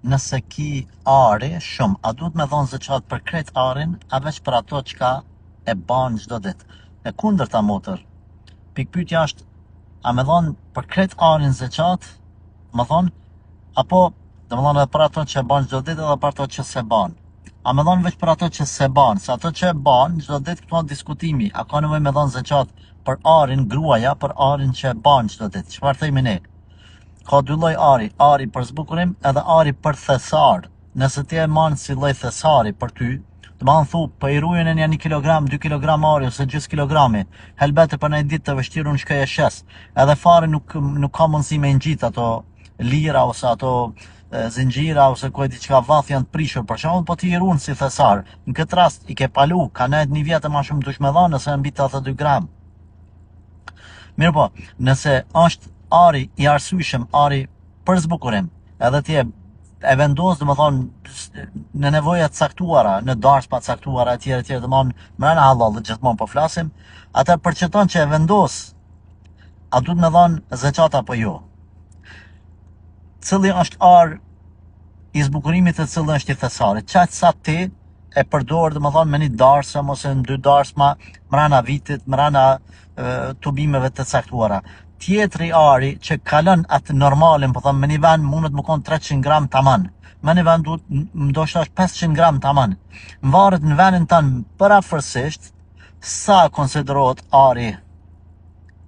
nëse ki ari shumë, a duhet me dhonë zeqat për krejt arin, a veç për ato qka e ban çdo ditë? E kundërta motër. Pikpyetja është, a me dhonë për krejt arin zeqat, më thonë, apo dhe më thonë edhe për ato që e ban çdo ditë edhe për ato që se ban? A me dhonë veç për ato që se ban, se ato që e ban çdo ditë këto diskutimi, a ka nevoj me dhonë zeqat për arin gruaja, për arin që e ban çdo ditë? Çfarë themi ne? Ka dy lloj ari, ari për zbukurim edhe ari për thesar. Nëse ti e man si lloj thesari për ty, të më thu, për i rujën e një 1 kilogram, 2 kilogram ari ose gjys kilogrami, helbete për një ditë të vështirë unë shkaj e shes, edhe fare nuk ka mundësi me ngjit ato lira ose ato zinxhira ose ku e diçka vath janë të prishur, për shembull, po ti i ruan si thesar. Në këtë rast i ke palu, ka nejt një vjet e ma shumë dush me dhanë nëse mbi 82 gram. Mirë po, nëse është ari i arsyeshëm, ari për zbukurim, edhe ti e vendos, dhe më thonë, në nevojat caktuara, në darspa caktuara, etj, dhe më thonë, mrena halal dhe gjithmonë po flasim, atë përqëton që e vendos, a duhet me thonë zeqat apo jo? Cili është ar i zbukurimit e cili është i thesarit? Qaqë sa ti e përdor, dhe më thonë, me një darsëm ose në 2 darsma, mrena vitit, mrena tubimeve të caktuara. Tjetri ari që kalon atë normalin, po thëmë, me një vend mundet më konë 300 gram taman, me një vend ndoshta është 500 gram taman. Më varet në vendin tanë përafërsisht sa konsiderohet ari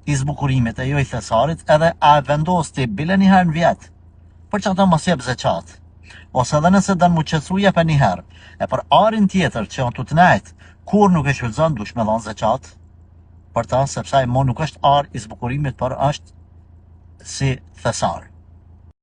i zbukurimit e jo i thesarit, edhe a vendos ti bile një herë në vjetë, për që ato mos jep zeqat. Ose edhe nëse dënë mu qëtësu jep e një herë. E për arin tjetër që janë të nejtë, kur nuk e shvillzon, dush me dhonë zeqat, për ta, sepse ai mo nuk është ar i zbukurimit, por është si thesar.